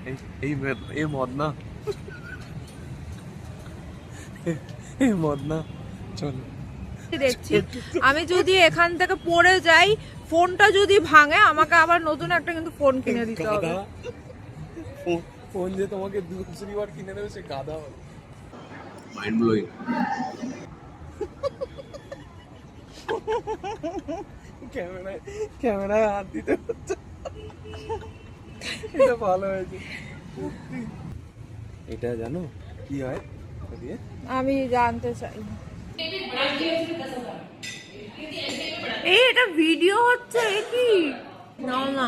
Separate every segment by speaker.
Speaker 1: এই মদ না, এই মদ না, চল।
Speaker 2: দেখছি আমি যদি এখান থেকে পড়ে যাই, ফোনটা যদি ভাঙে, আমাকে আবার নতুন একটা কিন্তু ফোন কিনে দিতে হবে।
Speaker 1: ফোন যে তোমাকে দুসরি বার কিনে দেবে সে গাধা হবে। Mind blowing. ক্যামেরায় হাত দিতে হচ্ছে। এটা ভালো হয়েছে। এটা জানো কি হয় দিয়ে?
Speaker 2: আমি জানতে চাই। এই এটা ভিডিও হচ্ছে কি? নাও না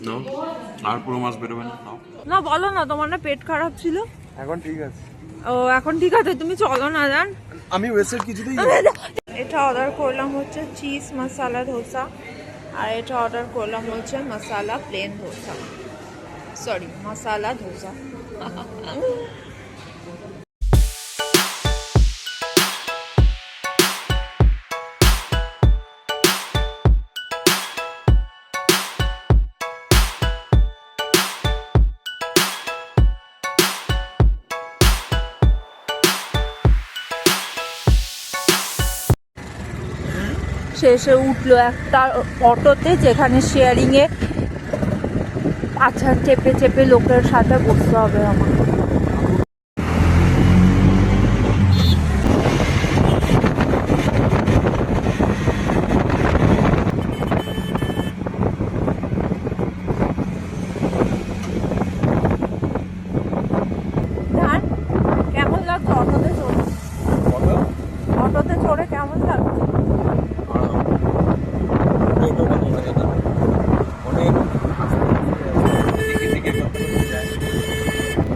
Speaker 1: নাও, আর পুরো মাছ বেরোবে না। নাও
Speaker 2: না, বলো না, তোমার না পেট খারাপ ছিল।
Speaker 1: এখন ঠিক আছে।
Speaker 2: ও এখন ঠিক আছে, তুমি চলো না। জান
Speaker 1: আমি ওয়েস্টের কিছুতেই
Speaker 2: এটা অর্ডার করলাম হচ্ছে চিজ মশালা ধোসা, আর এটা অর্ডার করলাম হচ্ছে মশালা প্লেন ধোসা, সরি মশালা ধোসা। শেষে উঠলো একটা অটোতে, যেখানে শেয়ারিংয়ে আচ্ছা চেপে চেপে লোকের সাথে বসতে হবে আমার। কেমন লাগছে অটোতে চড়ে? অটোতে চড়ে কেমন লাগছে?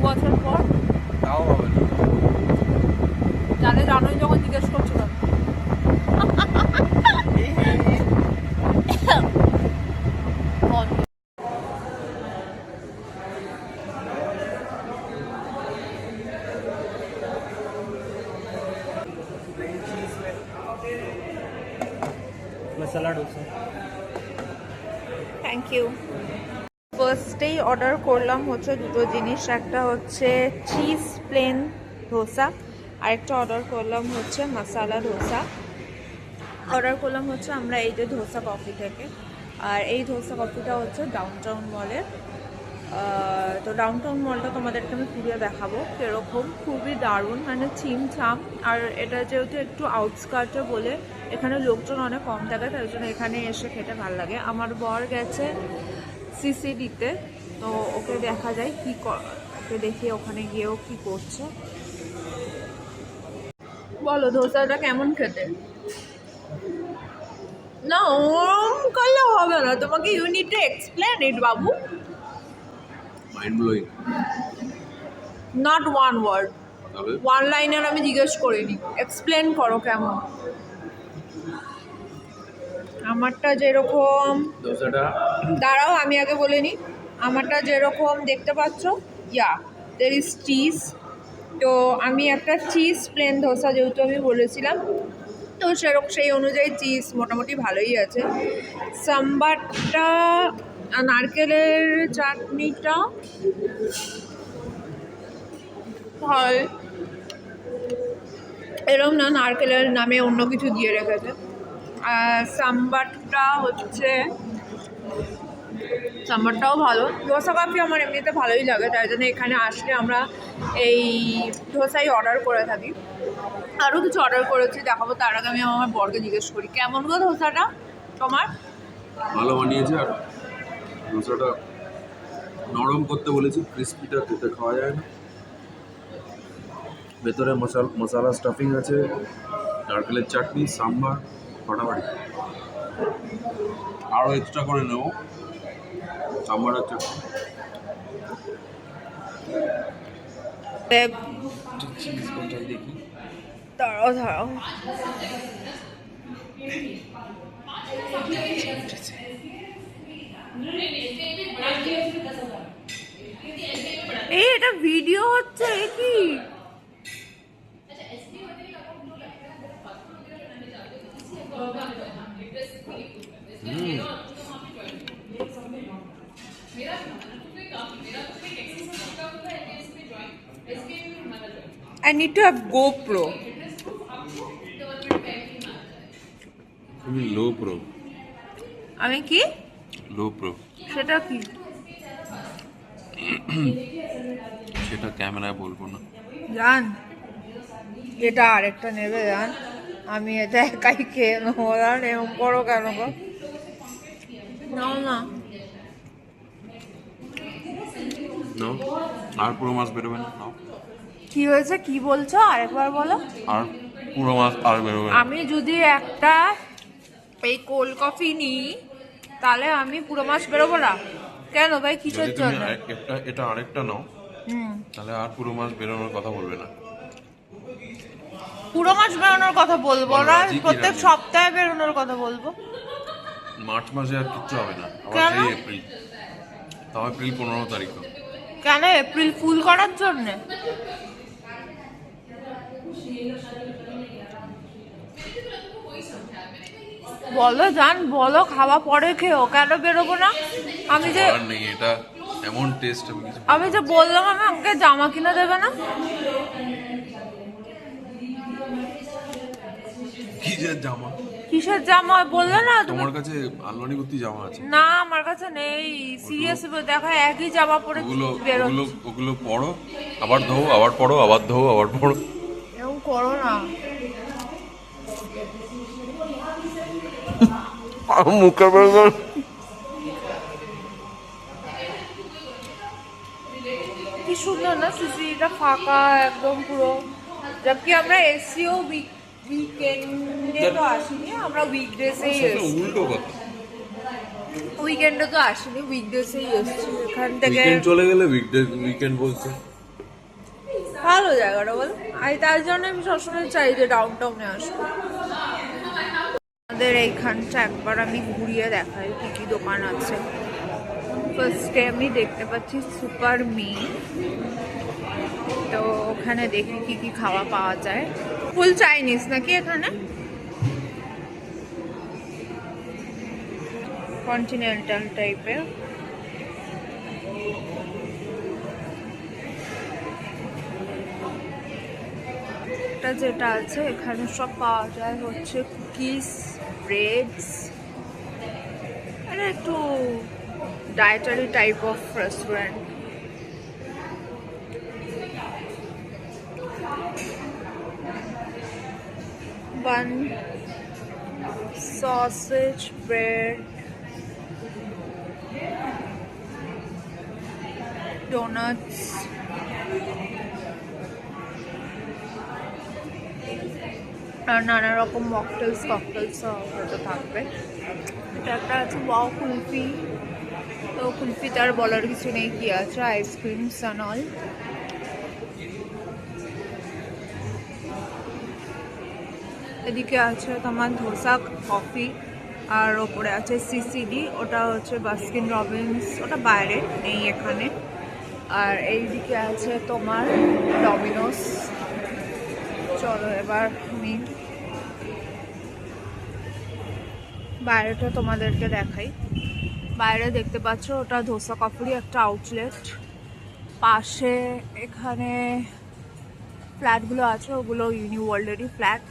Speaker 2: বছর পর জানে, জানোই যখন জিজ্ঞেস করছিলাম।
Speaker 1: মশলা ডোসা।
Speaker 2: Thank you. ফার্স্টেই অর্ডার করলাম হচ্ছে দুটো জিনিস, একটা হচ্ছে চিজ প্লেন ধোসা, আরেকটা অর্ডার করলাম হচ্ছে মশালা ধোসা। অর্ডার করলাম হচ্ছে আমরা এই যে ধোসা কফি থেকে, আর এই ধোসা কফিটা হচ্ছে ডাউনটাউন মলের। তো ডাউনটাউন মলটা তোমাদেরকে আমি ঘুরিয়ে দেখাবো কীরকম, খুবই দারুণ, মানে ছিমছাম। আর এটা যেহেতু একটু আউটস্কার্টে বলে এখানে লোকজন অনেক কম থাকে, তাই জন্য এখানে এসে খেতে ভালো লাগে। আমার বর গেছে সিসিডিতে, তো ওকে দেখা যায় কি, ওকে দেখি ওখানে গিয়েও কি করছে। বলো ধোসাটা কেমন খেতে? না ওরম করলে হবে না, তোমাকে you need to explain it বাবু।
Speaker 1: Mind blowing.
Speaker 2: Not one word, one liner আমি জিজ্ঞেস করিনি, এক্সপ্লেন করো কেমন। আমারটা যেরকম,
Speaker 1: দোসাটা
Speaker 2: দাঁড়াও আমি আগে বলে নিই। আমারটা যেরকম দেখতে পাচ্ছ, ইয়া দের ইজ চিজ। তো আমি একটা চিজ প্লেন ধোসা যেহেতু আমি বলেছিলাম, তো সেরকম সেই অনুযায়ী চিজ মোটামুটি ভালোই আছে। সাম্বারটা, নারকেলের চাটনিটা হয় এরকম না, নারকেলের নামে অন্য কিছু দিয়ে রেখেছে। সাম্বারটা হচ্ছে, সাম্বারটাও ভালো। ধোসা কফি আমার এমনিতে ভালোই লাগে, তাই জন্য এখানে আসলে আমরা এই ধোসাই অর্ডার করে থাকি। আরও কিছু অর্ডার করেছি, দেখাবো। তার আগে আমি আমার বরকে জিজ্ঞেস করি কেমন গো ধোসাটা তোমার।
Speaker 1: ভালো বানিয়েছে, আর ধোসাটা নরম করতে বলেছি, ক্রিস্পিটা খেতে খাওয়া যায় না। ভেতরে মশলা স্টাফিং আছে, নারকেলের চাটনি, সাম্বার, ফাটাফাটি। আরও এক্সট্রা করে নেব সাম্বার আর চাটনি। দেখি,
Speaker 2: দাঁড়াও দাঁড়াও, এই এটা ভিডিও হচ্ছে কি? I need to have GoPro.
Speaker 1: তুমি লো প্রো।
Speaker 2: আমি কি?
Speaker 1: লো প্রো।
Speaker 2: সেটা কি?
Speaker 1: সেটা ক্যামেরায় বলবো না।
Speaker 2: জান, এটা আরেকটা নেবে জান, আমি এটা একাই খেয়ে নেবো জান, এরকম করো কেন গো? নাও না।
Speaker 1: নাও, আর পুরো মাছ বেরোবে না। নাও।
Speaker 2: কি হয়েছে, কি বলছো আরেকবার বলো?
Speaker 1: আর পুরো মাছ আর বেরোবে না।
Speaker 2: আমি যদি একটা এই কোল্ড কফি নিই তাহলে আমি পুরো মাছ বেরোবো না কেন ভাই, কিসের
Speaker 1: যদি তুমি
Speaker 2: জন্য?
Speaker 1: এটা আরেকটা নাও, তাহলে আর পুরো মাছ বেরোনোর কথা বলবে না।
Speaker 2: পুরো মাছ বেরোনোর কথা বলবো
Speaker 1: বলো,
Speaker 2: না,
Speaker 1: রাজি কি
Speaker 2: প্রত্যেক
Speaker 1: রাজি?
Speaker 2: সপ্তাহে বেরোনোর কথা বলবো।
Speaker 1: মার্চ মাসে আর কিচ্ছু হবে না, আবার
Speaker 2: কেন?
Speaker 1: সেই এপ্রিল। তাও এপ্রিল 15 তারিখ।
Speaker 2: কেন, এপ্রিল ফুল করার জন্য? বলো জান, বলো, খাওয়া পরে খেও, কেন বেরোবো না? আমি যে
Speaker 1: আর নেই, এটা এমন টেস্ট আমি কিছু
Speaker 2: আমি যে বললাম আমি আমাকে জামা কিনে দেবে না?
Speaker 1: কি যে জামা,
Speaker 2: কিসের জামা বললে না তুমি?
Speaker 1: তোমার কাছে আলমারি ভর্তি জামা আছে।
Speaker 2: না, আমার কাছে নেই, সিরিয়াস দেখো একই জামা পরে
Speaker 1: ওগুলো
Speaker 2: বেরো।
Speaker 1: ওগুলো ওগুলো পড়ো, আবার ধো, আবার পড়ো, আবার ধো, আবার পড়ো।
Speaker 2: এরকম করো না।
Speaker 1: মুখে বেরোবে।
Speaker 2: কি সুন্দর না সিসিটা, ফাঁকা একদম পুরো। জবকি আমরা এসিও উইকেন্ডে তো আসিনি, আমরা উইকডেসেই এসেছি।
Speaker 1: উল্টো কথা,
Speaker 2: উইকেন্ডে তো আসিনি, উইকডেসেই এসেছি। এখান থেকে
Speaker 1: উইকেন্ড চলে গেলে উইকেন্ড বলছে।
Speaker 2: ভালো জায়গাটা বল, আমি তার জন্য আমি সবসময় চাই যে ডাউন টাউনে আসবো। আমাদের এইখানটা একবার আমি ঘুরিয়ে দেখাই কি কি দোকান আছে। ফার্স্টে আমি দেখতে পাচ্ছি সুপার মি, তো ওখানে দেখি কি কি খাওয়া পাওয়া যায়। ফুল চাইনিজ নাকি এখানে? কন্টিনেন্টাল টাইপের। এটা যেটা আছে এখানে সব পাওয়া যায় হচ্ছে কুকিজ, ব্রেডস। এটা একটু dietary type of restaurant. Bun, sausage, bread, donuts, আর নানা রকম মকটেলস হয়তো থাকবে। এটা একটা আছে ওয়াও কুলফি, তো কুলফিতে আর বলার কিছু নেই, কি আছে, আইসক্রিমস অ্যান্ড অল। এদিকে আছে তোমার ধোসা কফি, আর ওপরে আছে সিসিডি, ওটা হচ্ছে বাস্কিন রবিন্স, ওটা বাইরে নেই এখানে। আর এইদিকে আছে তোমার ডমিনোস। চলো এবার আমি বাইরেটা তোমাদেরকে দেখাই। বাইরে দেখতে পাচ্ছ ওটা ধোসা কফিরই একটা আউটলেট। পাশে এখানে ফ্ল্যাটগুলো আছে, ওগুলো ইউনিওয়ার্ল্ডেরই ফ্ল্যাট।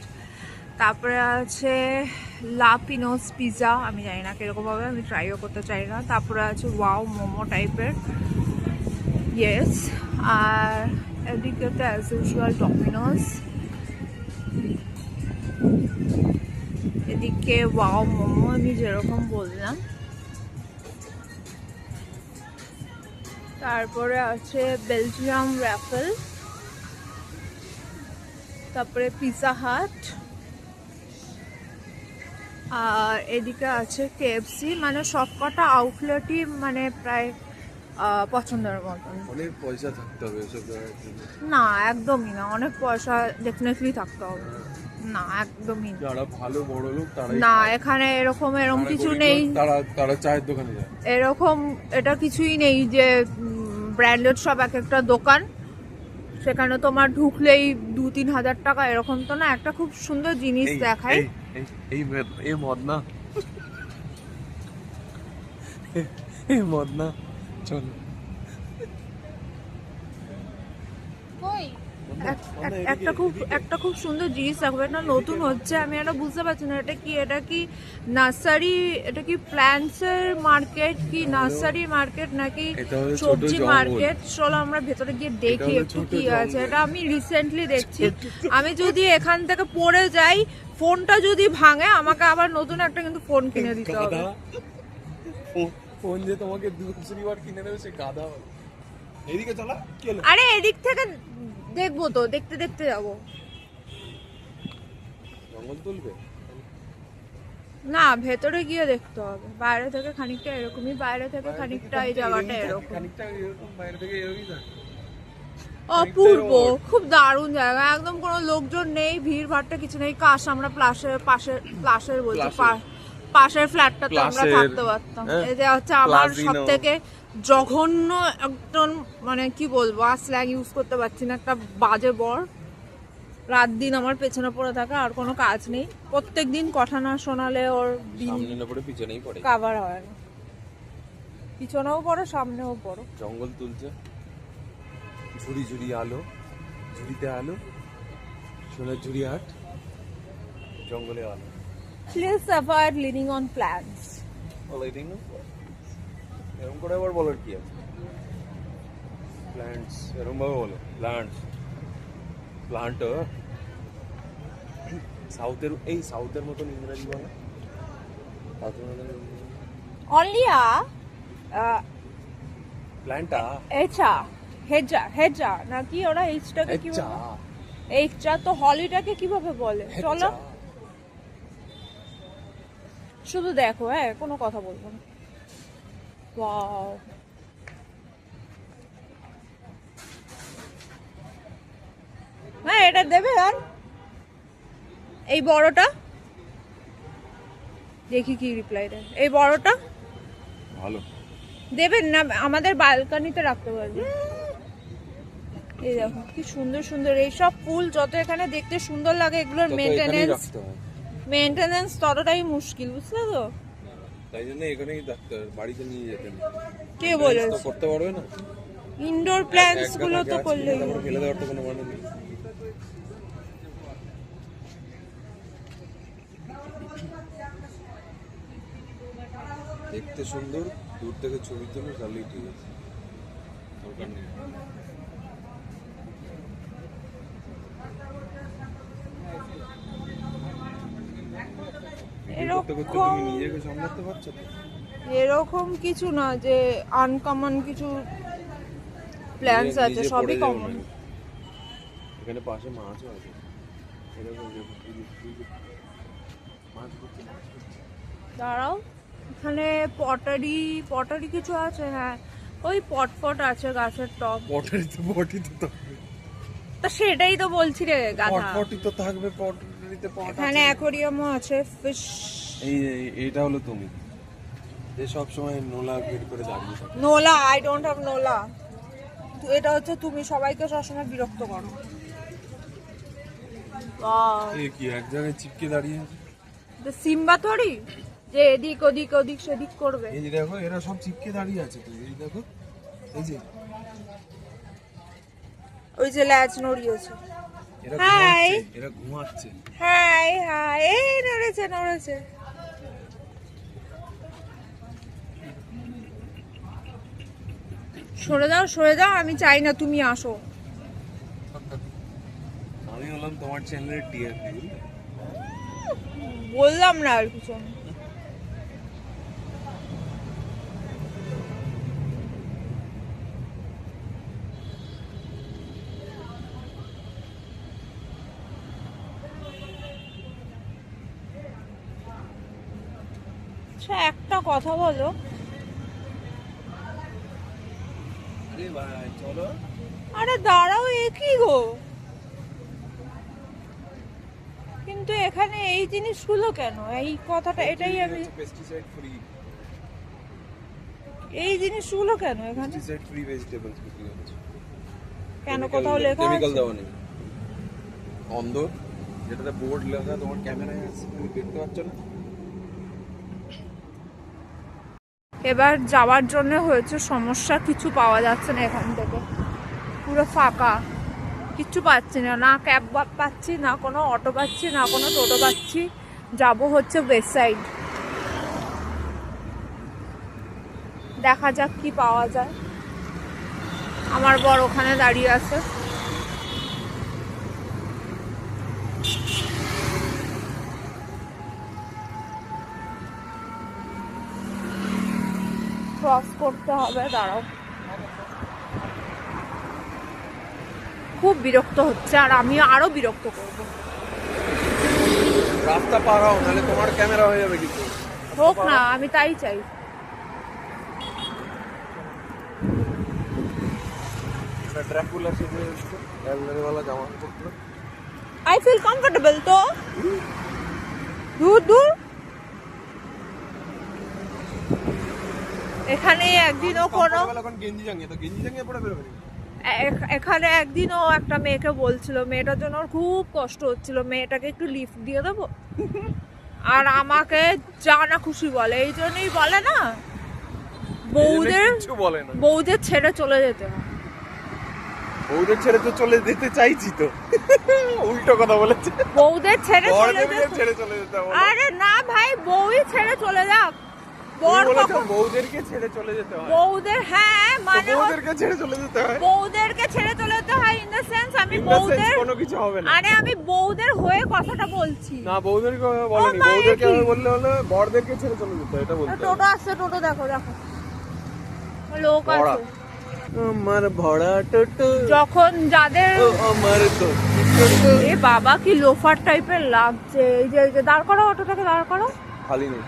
Speaker 2: তারপরে আছে লাপিনোস পিৎজা, আমি জানি না কিরকম হবে, আমি ট্রাইও করতে চাই না। তারপরে আছে ওয়াও মোমো টাইপের, ইয়েস। আর এদিকে তো অ্যাজ ইউজুয়াল ডমিনোস, এদিকে ওয়াও মোমো আমি যেরকম বললাম। তারপরে আছে বেলজিয়াম রাফেল, তারপরে পিৎজা হাট, আর এদিকে আছে কেএফসি। মানে সবকটা আউটলেটই মানে প্রায় পছন্দের মতন।
Speaker 1: অনেক পয়সা থাকতে হবে এসব জায়গায়।
Speaker 2: না একদমই না, অনেক পয়সা ডেফিনেটলি থাকতে হবে না, একদমই না।
Speaker 1: যারা ভালো বড় লোক তারাই
Speaker 2: না, এখানে এরকম কিছু নেই,
Speaker 1: তারা চায়ের দোকানে যায়।
Speaker 2: এরকম এটা কিছুই নেই যে ব্র্যান্ডেড সব এক একটা দোকান, সেখানে তোমার ঢুকলেই 2-3 হাজার টাকা, এরকম তো না। একটা খুব সুন্দর জিনিস দেখাই,
Speaker 1: এই মদ না, এই মদ না, চল
Speaker 2: একটা খুব সুন্দর জিনিস রাখবে, এটা নতুন হচ্ছে, আমি এটা বুঝতে পারছি না এটা কি নার্সারি, এটা কি প্ল্যান্টস এর মার্কেট, কি নার্সারি মার্কেট নাকি সবজি মার্কেট? চলো আমরা ভেতরে গিয়ে দেখি একটু কি আছে। এটা আমি রিসেন্টলি দেখছি, আমি যদি এখান থেকে পড়ে যাই, ফোনটা যদি ভাঙে, আমাকে আবার নতুন একটা কিন্তু ফোন কিনে দিতে হবে।
Speaker 1: ফোন যে তোমাকে দুসরিবার কিনে দেবে সে গাধা। এদিকে চলা কি হলো?
Speaker 2: আরে এদিক থেকে দেখবো তো, দেখতে দেখতে যাবো।
Speaker 1: জঙ্গল তুলবে
Speaker 2: না, ভেতরে গিয়ে দেখতে হবে। বাইরে থেকে খানিকটা এরকমই, বাইরে থেকে খানিকটা এই জায়গাটা এরকম।
Speaker 1: খানিকটা এরকম বাইরে থেকে এরকমই থাকে।
Speaker 2: অপূর্ব, খুব দারুণ জায়গা, একদম কোনো লোকজন নেই, ভিড় ভাট্টা কিছু নেই। কাশ আমরা প্লাসের বলছি, পাশের ফ্ল্যাটটা তো আমরা থাকতে পারতাম। এই যে হচ্ছে আমার সব থেকে জঘন্য একজন, মানে কি বলবো, আর স্ল্যাং ইউজ করতে পারছি না, একটা বাজে বর। রাত দিন আমার পেছনে পড়ে থাকে, আর কোনো কাজ নেই। প্রত্যেক দিন কথা না শোনালে ওর দিন
Speaker 1: পিছনেই পড়ে,
Speaker 2: কাভার হয় না। পিছনেও পড়ো, সামনেও পড়ো।
Speaker 1: জঙ্গল তুলছে, ঝুড়ি ঝুড়ি আলো, ঝুড়িতে আলো, সোনার ঝুড়ি হাট, জঙ্গলে আলো।
Speaker 2: Please avoid living on plants.
Speaker 1: এরকম করে আবার বলার কি আছে? প্ল্যান্টস এরকম ভাবে বলো, প্ল্যান্টস প্লান্ট। সাউথের মতন ইংরেজি বলো, সাউথের মতন
Speaker 2: Only a
Speaker 1: প্ল্যান্টা
Speaker 2: হেজা নাকি ওরা এইচটাকে কি বলে? এইচটা তো হলিটাকে কিভাবে বলে? চলো শুধু দেখো, হ্যাঁ কোনো কথা বলবো না। ওয়াও, হ্যাঁ এটা দেবে। আর এই বড়টা দেখি কি রিপ্লাই দেয়। এই বড়টা
Speaker 1: ভালো
Speaker 2: দেবেন না? আমাদের বালকানিতে রাখতে পারবে। এই দেখো কি সুন্দর সুন্দর এইসব ফুল, যত এখানে দেখতে সুন্দর লাগে, এগুলোর মেইনটেনেন্স ততটাই মুশকিল, বুঝলে তো?
Speaker 1: তাই জন্য এখানেই রাখতে হবে, বাড়িতে নিয়ে যেতে না।
Speaker 2: কে বলেছে?
Speaker 1: করতে পারবে না
Speaker 2: ইনডোর প্ল্যান্টস গুলো তো করলেই
Speaker 1: ফেলে দেওয়ার তো কোনো মানে নেই। দেখতে সুন্দর, দূর থেকে ছবির জন্য তাহলেই ঠিক আছে, দরকার নেই। নিজেকে সামলাতে পারছো তো?
Speaker 2: এরকম কিছু না যে আনকমন কিছু প্ল্যান্টস আছে, সবই কমন।
Speaker 1: এখানে পাশে মাছও আছে,
Speaker 2: দাঁড়াও, এখানে পটারি কিছু আছে। হ্যাঁ ওই পট আছে, গাছের টব।
Speaker 1: পটি তো
Speaker 2: তা সেটাই তো বলছি রে গাধা,
Speaker 1: পটি তো থাকবে, পটারিতে পট আছে।
Speaker 2: এখানে অ্যাকোরিয়ামও আছে, ফিশ।
Speaker 1: এইটা হলো তুমি যে সব সময় নোলা বের করে দাঁড়িয়ে থাকো।
Speaker 2: নোলা, আই ডোন্ট হ্যাভ নোলা। এটা হচ্ছে তুমি সবাইকে সবসময় বিরক্ত করো।
Speaker 1: এই কি এক জায়গায় চিপকে দাঁড়িয়ে আছে?
Speaker 2: সিম্বা থরি যে এদিক ওদিক সেদিক করবে।
Speaker 1: এই যে দেখো, এরা সব চিপকে দাঁড়িয়ে আছে তো, এই দেখো, এই যে
Speaker 2: ওই যে ল্যাচ নড়িয়েছে।
Speaker 1: এরা ঘুমাচ্ছে।
Speaker 2: হাই, এই নড়েছে। সরে যাও, আমি চাই না তুমি আসো।
Speaker 1: আমি হলাম তোমার চ্যানেলের টিআরপি।
Speaker 2: বললাম না আর কিছু। আচ্ছা একটা কথা বলো,
Speaker 1: চলো।
Speaker 2: আরে দাঁড়াও, এ কি গো? কিন্তু এখানে এই জিনিসগুলো কেন? এই কথাটা, এটাই আমি,
Speaker 1: পেস্টিসাইড ফ্রি,
Speaker 2: এই জিনিসগুলো কেন এখানে?
Speaker 1: পেস্টিসাইড ফ্রি ভেজিটেবলস বিক্রি হচ্ছে।
Speaker 2: কেন কোথাও লেখা
Speaker 1: কেমিক্যাল
Speaker 2: আছে?
Speaker 1: দেওয়া নেই। অন্ধ, যেটাতে বোর্ড লেখা তোমার ক্যামেরায় আছে, তুমি দেখতে পাচ্ছ না।
Speaker 2: এবার যাওয়ার জন্য হয়েছে সমস্যা, কিছু পাওয়া যাচ্ছে না এখান থেকে, পুরো ফাঁকা, কিচ্ছু পাচ্ছি না, না ক্যাব পাচ্ছি, না কোনো অটো পাচ্ছি, না কোনো টোটো পাচ্ছি। যাব হচ্ছে ওয়েস্ট সাইড, দেখা যাক কি পাওয়া যায়। আমার বর ওখানে দাঁড়িয়ে আছে। ক্রস করতে হবে, দাঁড়াও। খুব বিরক্ত হচ্ছে, আর আমি আরো বিরক্ত করব।
Speaker 1: রাস্তা পার হও, নাহলে তোমার ক্যামেরা হয়ে যাবে কিন্তু।
Speaker 2: হোক না, আমি তাই চাই।
Speaker 1: ড্রাকুলা সেজে এসেছে, ক্যামেরাওয়ালা জামা পরলো।
Speaker 2: আই ফিল কমফোর্টেবল তো। দূর দূর। এখানে একদিনও কোনো
Speaker 1: এখন গেঞ্জি জাঙ্গিয়ে পরে বেরোবে।
Speaker 2: এখানে একদিনও একটা মেয়েকে বলছিল, মেয়েটার জন্য ওর খুব কষ্ট হচ্ছিল, মেয়েটাকে একটু লিফট দিয়ে দেবো, আর আমাকে যা না খুশি বলে। এই জন্যই বলে না, বউদের ছেড়ে চলে যেতে হয়।
Speaker 1: বউদের ছেড়ে তো চলে যেতে চাইছি তো, উল্টো কথা বলেছে।
Speaker 2: বউদের ছেড়ে চলে
Speaker 1: যেতে হবে।
Speaker 2: আরে না ভাই, বউই ছেড়ে চলে যাক। বর কখন
Speaker 1: বউদেরকে ছেড়ে চলে যেতে হয়।
Speaker 2: বউদের, হ্যাঁ মানে
Speaker 1: বউদেরকে ছেড়ে চলে যেতে হয়।
Speaker 2: বউদেরকে ছেড়ে চলে যেতে হয় ইন দ্য সেন্স আমি বউদের
Speaker 1: কোনো কিছু হবে না।
Speaker 2: আরে আমি বউদের হয়ে কথাটা বলছি
Speaker 1: না, বউদেরকে বলেনি, বউদেরকে বললে হলো বরদেরকে ছেড়ে চলে যেতে হয়, এটা বলতে।
Speaker 2: টোটো আসছে, টোটো দেখো দেখো, লোক আছে।
Speaker 1: আমার ভরা টোটো
Speaker 2: যখন যাদের
Speaker 1: আমার তো
Speaker 2: এ বাবা কি লোফার টাইপের লাগছে। এই যে দাঁড় করো, অটোটাকে দাঁড় করো।
Speaker 1: খালি নেই,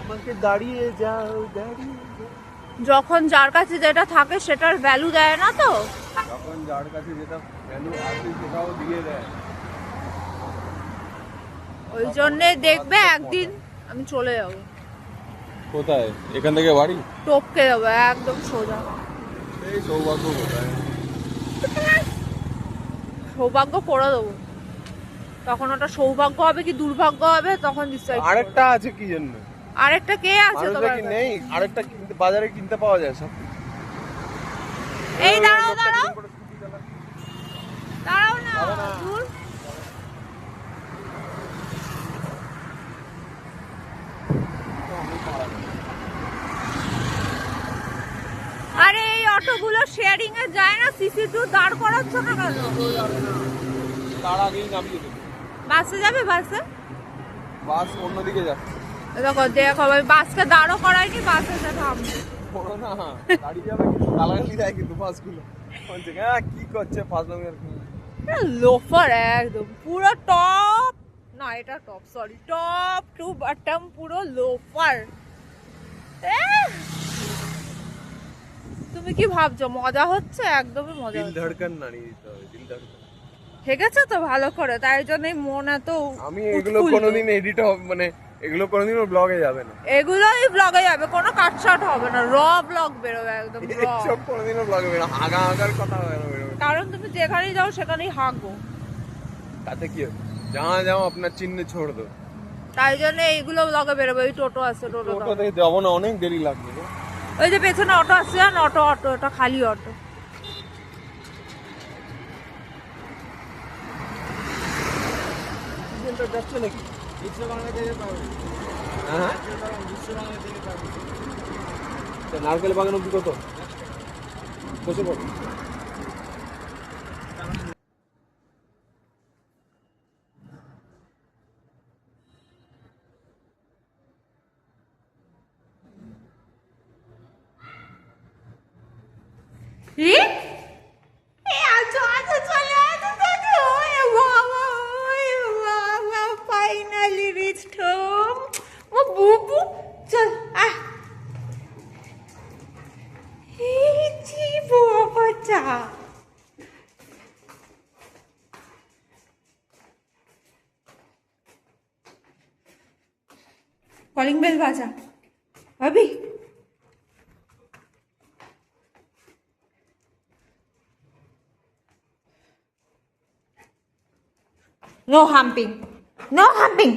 Speaker 1: আমাকে দাঁড়িয়ে যাও, দাঁড়িয়ে যাও।
Speaker 2: যখন যার কাছে যেটা থাকে সেটার ভ্যালু দেয় না তো,
Speaker 1: যখন যার কাছে যেটা ভ্যালু আছে সেটাও দিয়ে দেয়।
Speaker 2: ওই জন্যে দেখবে একদিন আমি চলে যাবো।
Speaker 1: কোথায়? এখান থেকে বাড়ি
Speaker 2: টপকে যাবো একদম সোজা।
Speaker 1: এই সৌভাগ্য কোথায়?
Speaker 2: সৌভাগ্য করে দেবো, তখন ওটা সৌভাগ্য হবে কি দুর্ভাগ্য হবে তখন ডিসাইড।
Speaker 1: আরেকটা আছে কি জন্য?
Speaker 2: আরেকটা কে আছে তোমার
Speaker 1: কি
Speaker 2: কাছে?
Speaker 1: নেই? আরেকটা বাজারে কিনতে পাওয়া যায় সব।
Speaker 2: এই দাঁড়াও দাঁড়াও দাঁড়াও না, দূর। আরে এই অটোগুলো শেয়ারিং এ যায় না, সিসি2 দাঁড় করাচ্ছ না কেন?
Speaker 1: তার আগেই নামিয়ে দেবে।
Speaker 2: বাসে যাবে? বাসে
Speaker 1: বাস অন্যদিকে যাচ্ছে।
Speaker 2: দেখো দেখো, আমি বাসকে দাঁড়ও করাইনি, বাসে এসে থামবে।
Speaker 1: বড় না, দাঁড়িয়ে যাবে কিন্তু গালাগালি দেয় কিন্তু বাসগুলো। বলছে হ্যাঁ কি করছে ফাজলামি আর কি।
Speaker 2: লোফার একদম পুরো টপ, না এটা top, sorry top to bottom পুরো লোফার। তুমি কি ভাবছো মজা হচ্ছে? একদমই মজা
Speaker 1: দিল
Speaker 2: হচ্ছে।
Speaker 1: ধড়কন নাড়িয়ে দিতে হবে, দিল ধড়কন।
Speaker 2: ঠিক আছে তো ভালো করে, তাই জন্যই মন এত
Speaker 1: আমি এগুলো কোনোদিন এডিট হবে মানে এগুলো কোনোদিনও ব্লগে যাবে না।
Speaker 2: এগুলোই ব্লগে যাবে, কোনো কাটশট হবে না, র ব্লগ বেরোবে একদম র।
Speaker 1: সব কোনোদিনও ব্লগে বেরোবে না, আগা আগার কথা হবে না বেরোবে।
Speaker 2: কারণ তুমি যেখানেই যাও সেখানেই হাঁকবো,
Speaker 1: তাতে কি হবে? जहाँ जाओ अपना चिन्ह छोड़ दो।
Speaker 2: তাই জন্য এইগুলো ব্লগে বেরোবে। ওই টোটো আছে, টোটো
Speaker 1: টোটোতে যাবো না, অনেক দেরি লাগবে গো।
Speaker 2: ওই যে পেছনে অটো আসছে, জান অটো, অটো এটা খালি অটো।
Speaker 1: যাচ্ছে নাকি? হ্যাঁ, নারকেল বাগান অব্দি কত? বসে পড়ো।
Speaker 2: Finally reached home. Oh, boo boo. Chal, ah. Hey, Chibu, bacha. Calling bell baja. Bhabhi. No humping. No humping.